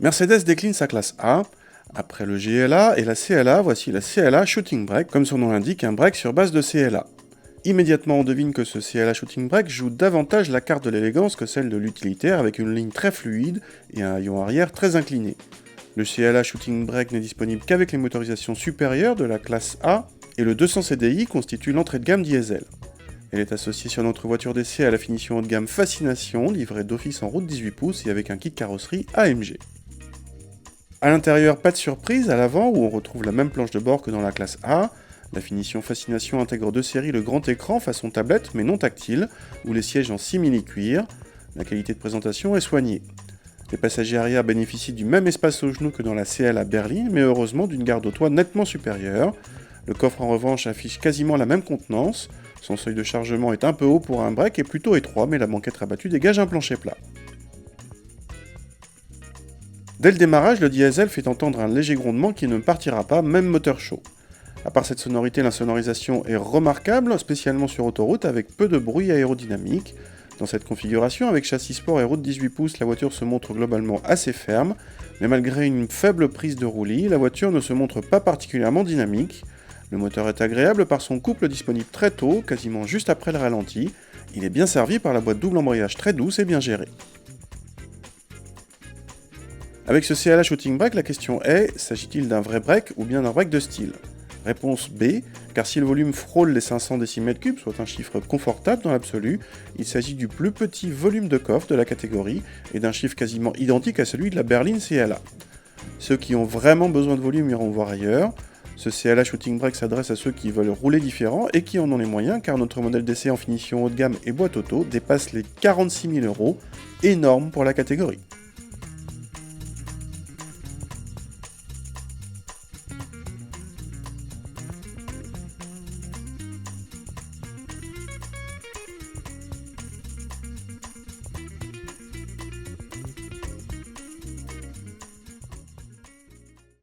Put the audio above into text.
Mercedes décline sa classe A. Après le GLA et la CLA, voici la CLA Shooting Brake, comme son nom l'indique, un break sur base de CLA. Immédiatement on devine que ce CLA Shooting Brake joue davantage la carte de l'élégance que celle de l'utilitaire, avec une ligne très fluide et un haillon arrière très incliné. Le CLA Shooting Brake n'est disponible qu'avec les motorisations supérieures de la classe A, et le 200 CDI constitue l'entrée de gamme diesel. Elle est associée sur notre voiture d'essai à la finition haut de gamme Fascination, livrée d'office en route 18 pouces et avec un kit carrosserie AMG. A l'intérieur, pas de surprise, à l'avant où on retrouve la même planche de bord que dans la classe A. La finition Fascination intègre de série le grand écran façon tablette mais non tactile, ou les sièges en simili-cuir. La qualité de présentation est soignée. Les passagers arrière bénéficient du même espace au genou que dans la CLA Berline, mais heureusement d'une garde au toit nettement supérieure. Le coffre en revanche affiche quasiment la même contenance. Son seuil de chargement est un peu haut pour un break et plutôt étroit, mais la banquette rabattue dégage un plancher plat. Dès le démarrage, le diesel fait entendre un léger grondement qui ne partira pas, même moteur chaud. À part cette sonorité, l'insonorisation est remarquable, spécialement sur autoroute, avec peu de bruit aérodynamique. Dans cette configuration, avec châssis sport et route 18 pouces, la voiture se montre globalement assez ferme, mais malgré une faible prise de roulis, la voiture ne se montre pas particulièrement dynamique. Le moteur est agréable par son couple disponible très tôt, quasiment juste après le ralenti. Il est bien servi par la boîte double embrayage très douce et bien gérée. Avec ce CLA Shooting Brake, la question est, s'agit-il d'un vrai break ou bien d'un break de style? Réponse B, car si le volume frôle les 500 décimètres cubes, soit un chiffre confortable dans l'absolu, il s'agit du plus petit volume de coffre de la catégorie et d'un chiffre quasiment identique à celui de la berline CLA. Ceux qui ont vraiment besoin de volume iront voir ailleurs. Ce CLA Shooting Brake s'adresse à ceux qui veulent rouler différent et qui en ont les moyens, car notre modèle d'essai en finition haut de gamme et boîte auto dépasse les 46 000 €, énorme pour la catégorie.